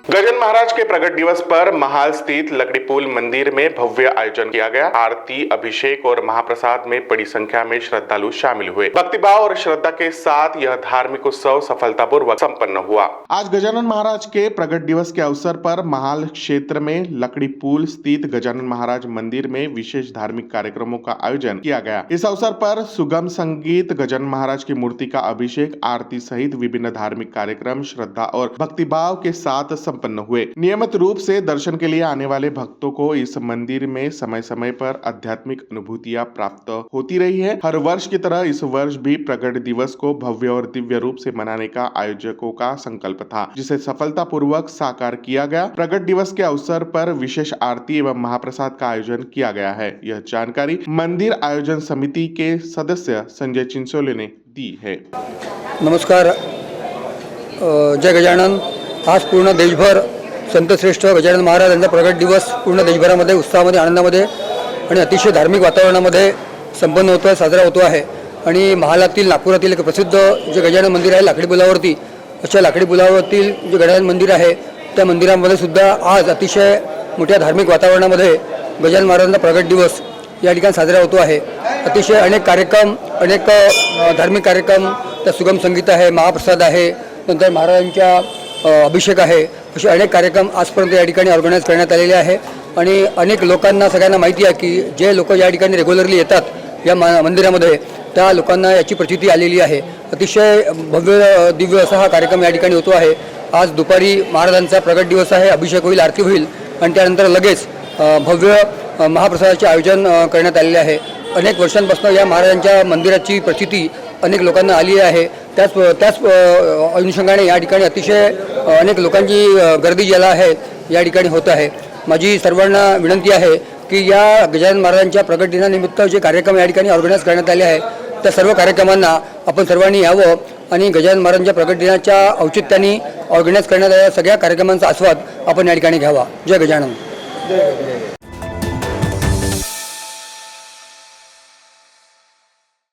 गजानन महाराज के प्रकट दिवस पर महाल स्थित लकड़ी पुल मंदिर में भव्य आयोजन किया गया। आरती, अभिषेक और महाप्रसाद में बड़ी संख्या में श्रद्धालु शामिल हुए। भक्तिभाव और श्रद्धा के साथ यह धार्मिक उत्सव सफलतापूर्वक संपन्न हुआ। आज गजानन महाराज के प्रकट दिवस के अवसर पर महाल क्षेत्र में लकड़ी पुल स्थित गजानन महाराज मंदिर में विशेष धार्मिक कार्यक्रमों का आयोजन किया गया। इस अवसर पर सुगम संगीत, गजानन महाराज की मूर्ति का अभिषेक, आरती सहित विभिन्न धार्मिक कार्यक्रम श्रद्धा और भक्तिभाव के साथ संपन्न हुए। नियमित रूप से दर्शन के लिए आने वाले भक्तों को इस मंदिर में समय समय पर आध्यात्मिक अनुभूतियां प्राप्त होती रही है। हर वर्ष की तरह इस वर्ष भी प्रकट दिवस को भव्य और दिव्य रूप से मनाने का आयोजकों का संकल्प था, जिसे सफलतापूर्वक साकार किया गया। प्रकट दिवस के अवसर पर विशेष आरती एवं महाप्रसाद का आयोजन किया गया है। यह जानकारी मंदिर आयोजन समिति के सदस्य संजय चिंचोले ने दी है। नमस्कार, जय गजानन। आज पूर्ण देशभर संतश्रेष्ठ गजानन महाराज यांचा प्रकट दिवस पूर्ण देशभरामध्ये उत्साहामध्ये, आनंदामध्ये आणि अतिशय धार्मिक वातावरणामध्ये संपन्न होतो आहे, साजरा होतो आहे। आणि महालातील, नागपुरातील एक प्रसिद्ध जे गजानन मंदिर आहे लाकडी पुलावरती, अशा लाकडी पुलावरतील जे गजानन मंदिर आहे त्या मंदिरामध्ये सुद्धा आज अतिशय मोठ्या धार्मिक वातावरणामध्ये गजानन महाराजांचा प्रकट दिवस या ठिकाणी साजरा होतो आहे। अतिशय अनेक कार्यक्रम, अनेक धार्मिक कार्यक्रम, त्या सुगम संगीत आहे, महाप्रसाद आहे, नंतर महाराजांच्या अभिषेक आहे, असे अनेक कार्यक्रम आजपर्यंत या ठिकाणी ऑर्गनाईज करण्यात आलेले आहे। आणि अनेक लोकांना, सगळ्यांना माहिती आहे की जे लोक या ठिकाणी रेग्युलरली येतात या मंदिरामध्ये, त्या लोकांना याची प्रचिती आलेली आहे। अतिशय भव्य दिव्य असा हा कार्यक्रम या ठिकाणी होतो आहे। आज दुपारी महाराजांचा प्रकट दिवस आहे, अभिषेक होईल, आरती होईल आणि त्यानंतर लगेच भव्य महाप्रसादाचे आयोजन करण्यात आलेले आहे। अनेक वर्षांपासून या महाराजांच्या मंदिराची प्रचिती अनेक लोकांना आली आहे। त्याच अनुषंगाने या ठिकाणी अतिशय अनेक लोकांची गर्दी ज्याला आहे या ठिकाणी होत आहे। माझी सर्वांना विनंती आहे की या गजानन महाराजांच्या प्रकट दिनानिमित्त जे कार्यक्रम या ठिकाणी ऑर्गनाईज करण्यात आले आहे त्या सर्व कार्यक्रमांना आपण सर्वांनी यावं आणि गजानन महाराजांच्या प्रकट दिनाच्या औचित्याने ऑर्गनाईज करण्यात आलेल्या सगळ्या कार्यक्रमांचा आस्वाद आपण या ठिकाणी घ्यावा। जय गजानन।